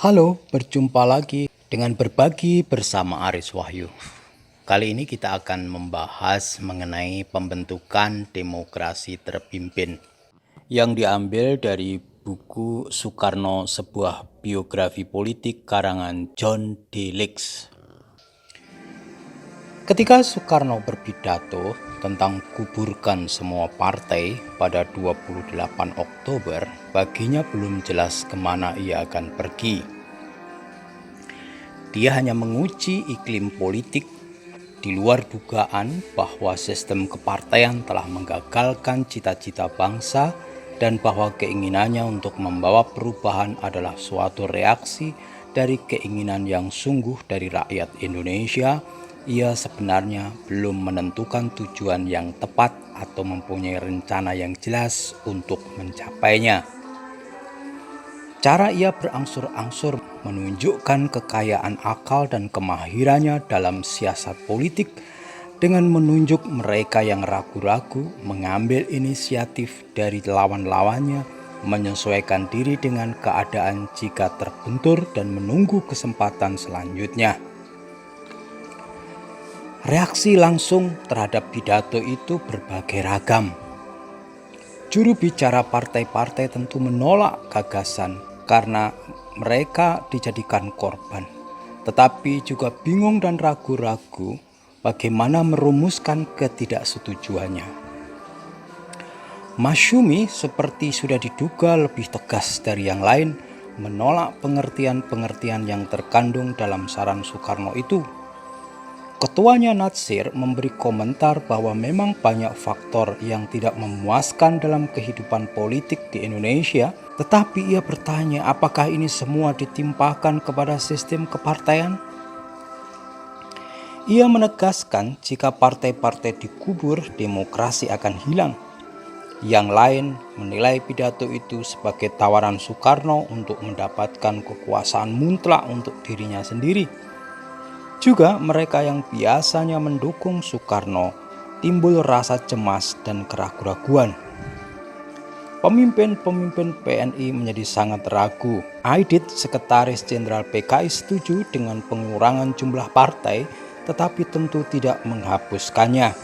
Halo, berjumpa lagi dengan berbagi bersama Aris Wahyu. Kali ini kita akan membahas mengenai pembentukan demokrasi terpimpin yang diambil dari buku Soekarno, sebuah biografi politik karangan John D. Lex. Ketika Soekarno berpidato tentang kuburkan semua partai pada 28 Oktober, baginya belum jelas kemana ia akan pergi. Dia hanya menguji iklim politik di luar dugaan bahwa sistem kepartaian telah menggagalkan cita-cita bangsa dan bahwa keinginannya untuk membawa perubahan adalah suatu reaksi dari keinginan yang sungguh dari rakyat Indonesia. Ia sebenarnya belum menentukan tujuan yang tepat atau mempunyai rencana yang jelas untuk mencapainya. Cara ia berangsur-angsur menunjukkan kekayaan akal dan kemahirannya dalam siasat politik dengan menunjuk mereka yang ragu-ragu mengambil inisiatif dari lawan-lawannya, menyesuaikan diri dengan keadaan jika terbentur dan menunggu kesempatan selanjutnya. Reaksi langsung terhadap pidato itu berbagai ragam. Juru bicara partai-partai tentu menolak gagasan karena mereka dijadikan korban, tetapi juga bingung dan ragu-ragu bagaimana merumuskan ketidaksetujuannya. Masyumi seperti sudah diduga lebih tegas dari yang lain menolak pengertian-pengertian yang terkandung dalam saran Soekarno itu. Ketuanya Natsir memberi komentar bahwa memang banyak faktor yang tidak memuaskan dalam kehidupan politik di Indonesia, tetapi ia bertanya apakah ini semua ditimpakan kepada sistem kepartaian? Ia menegaskan jika partai-partai dikubur, demokrasi akan hilang. Yang lain menilai pidato itu sebagai tawaran Soekarno untuk mendapatkan kekuasaan mutlak untuk dirinya sendiri. Juga mereka yang biasanya mendukung Soekarno timbul rasa cemas dan keraguan-raguan. Pemimpin-pemimpin PNI menjadi sangat ragu. Aidit, sekretaris jenderal PKI, setuju dengan pengurangan jumlah partai, tetapi tentu tidak menghapuskannya.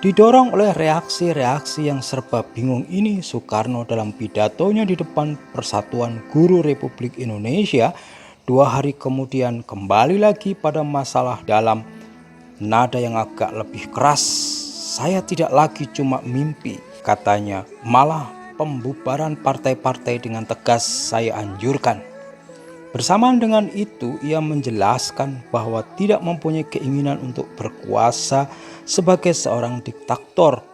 Didorong oleh reaksi-reaksi yang serba bingung ini, Soekarno dalam pidatonya di depan Persatuan Guru Republik Indonesia 2 hari kemudian kembali lagi pada masalah dalam nada yang agak lebih keras. Saya tidak lagi cuma mimpi, katanya, malah pembubaran partai-partai dengan tegas saya anjurkan. Bersamaan dengan itu ia menjelaskan bahwa tidak mempunyai keinginan untuk berkuasa sebagai seorang diktator.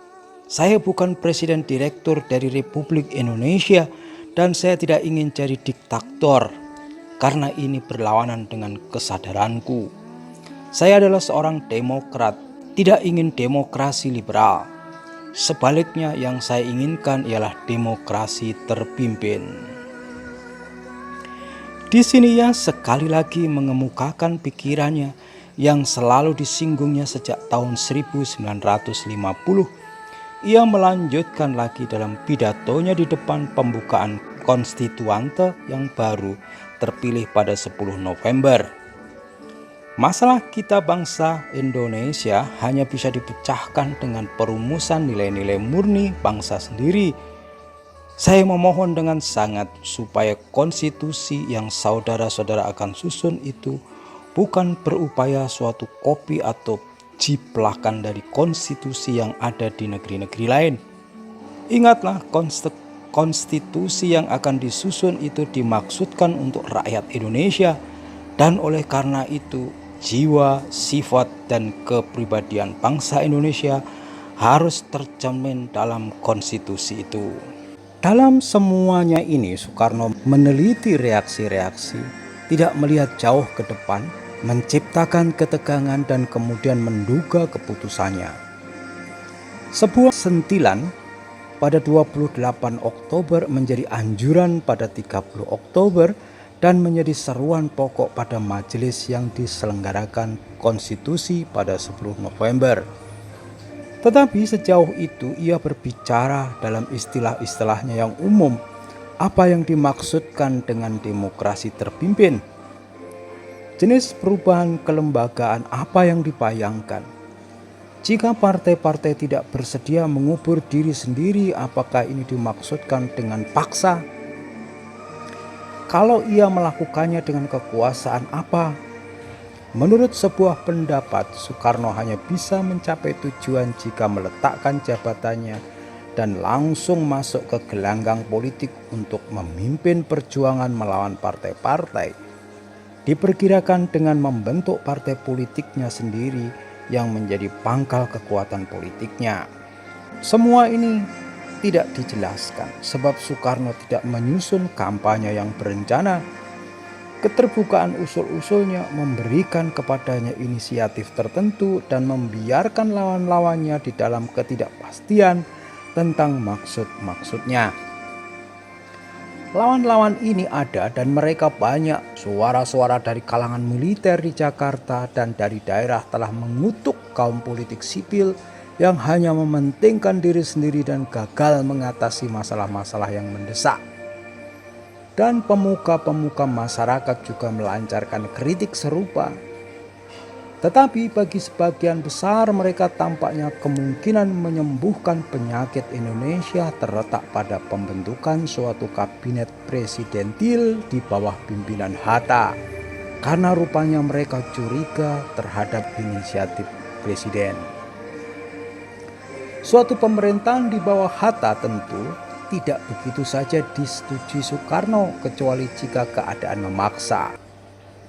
Saya bukan presiden direktur dari Republik Indonesia dan saya tidak ingin jadi diktator, karena ini berlawanan dengan kesadaranku. Saya adalah seorang demokrat, tidak ingin demokrasi liberal. Sebaliknya yang saya inginkan ialah demokrasi terpimpin. Di sini ia sekali lagi mengemukakan pikirannya yang selalu disinggungnya sejak tahun 1950. Ia melanjutkan lagi dalam pidatonya di depan pembukaan konstituante yang baru terpilih pada 10 November. Masalah kita bangsa Indonesia hanya bisa dipecahkan dengan perumusan nilai-nilai murni bangsa sendiri. Saya memohon dengan sangat supaya konstitusi yang saudara-saudara akan susun itu bukan berupaya suatu kopi atau jiplakan dari konstitusi yang ada di negeri-negeri lain. Ingatlah, konstitusi yang akan disusun itu dimaksudkan untuk rakyat Indonesia, dan oleh karena itu jiwa, sifat, dan kepribadian bangsa Indonesia harus tercermin dalam konstitusi itu. Dalam semuanya ini Soekarno meneliti reaksi-reaksi, tidak melihat jauh ke depan, menciptakan ketegangan dan kemudian menduga keputusannya. Sebuah sentilan pada 28 Oktober menjadi anjuran pada 30 Oktober dan menjadi seruan pokok pada majelis yang diselenggarakan konstitusi pada 10 November. Tetapi sejauh itu ia berbicara dalam istilah-istilahnya yang umum, Apa yang dimaksudkan dengan demokrasi terpimpin? Jenis perubahan kelembagaan apa yang dibayangkan? Jika partai-partai tidak bersedia mengubur diri sendiri, apakah ini dimaksudkan dengan paksa? Kalau ia melakukannya dengan kekuasaan apa? Menurut sebuah pendapat, Soekarno hanya bisa mencapai tujuan jika meletakkan jabatannya dan langsung masuk ke gelanggang politik untuk memimpin perjuangan melawan partai-partai. Diperkirakan dengan membentuk partai politiknya sendiri yang menjadi pangkal kekuatan politiknya. Semua ini tidak dijelaskan sebab Soekarno tidak menyusun kampanye yang berencana. Keterbukaan usul-usulnya memberikan kepadanya inisiatif tertentu dan membiarkan lawan-lawannya di dalam ketidakpastian tentang maksud-maksudnya. Lawan-lawan ini ada dan mereka banyak. Suara-suara dari kalangan militer di Jakarta dan dari daerah telah mengutuk kaum politik sipil yang hanya mementingkan diri sendiri dan gagal mengatasi masalah-masalah yang mendesak. Dan pemuka-pemuka masyarakat juga melancarkan kritik serupa. Tetapi bagi sebagian besar mereka tampaknya kemungkinan menyembuhkan penyakit Indonesia terletak pada pembentukan suatu kabinet presidentil di bawah pimpinan Hatta. Karena rupanya mereka curiga terhadap inisiatif presiden. Suatu pemerintahan di bawah Hatta tentu tidak begitu saja disetujui Soekarno kecuali jika keadaan memaksa.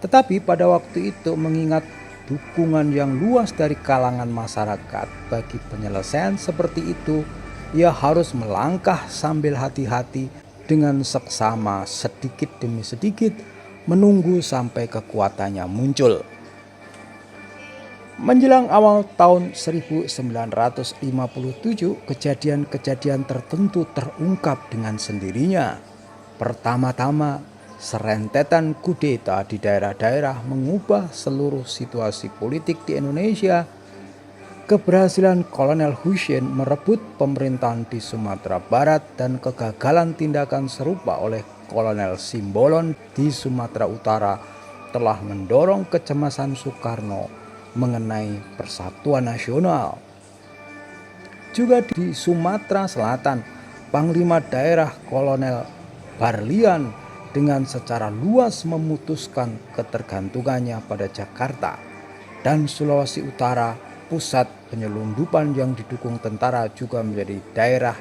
Tetapi pada waktu itu mengingat dukungan yang luas dari kalangan masyarakat bagi penyelesaian seperti itu, ia harus melangkah sambil hati-hati dengan seksama sedikit demi sedikit menunggu sampai kekuatannya muncul. Menjelang awal tahun 1957, kejadian-kejadian tertentu terungkap dengan sendirinya. Pertama-tama, serentetan kudeta di daerah-daerah mengubah seluruh situasi politik di Indonesia. Keberhasilan Kolonel Husein merebut pemerintahan di Sumatera Barat dan kegagalan tindakan serupa oleh Kolonel Simbolon di Sumatera Utara telah mendorong kecemasan Soekarno mengenai persatuan nasional. Juga di Sumatera Selatan, Panglima Daerah Kolonel Barlian dengan secara luas memutuskan ketergantungannya pada Jakarta, dan Sulawesi Utara, pusat penyelundupan yang didukung tentara juga menjadi daerah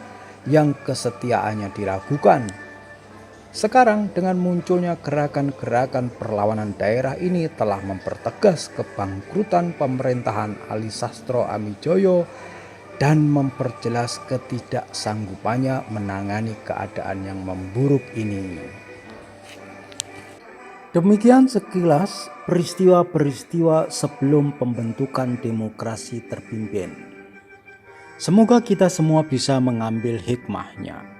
yang kesetiaannya diragukan. Sekarang dengan munculnya gerakan-gerakan perlawanan daerah ini telah mempertegas kebangkrutan pemerintahan Ali Sastro Amijoyo dan memperjelas ketidaksanggupannya menangani keadaan yang memburuk ini. Demikian sekilas peristiwa-peristiwa sebelum pembentukan demokrasi terpimpin. Semoga kita semua bisa mengambil hikmahnya.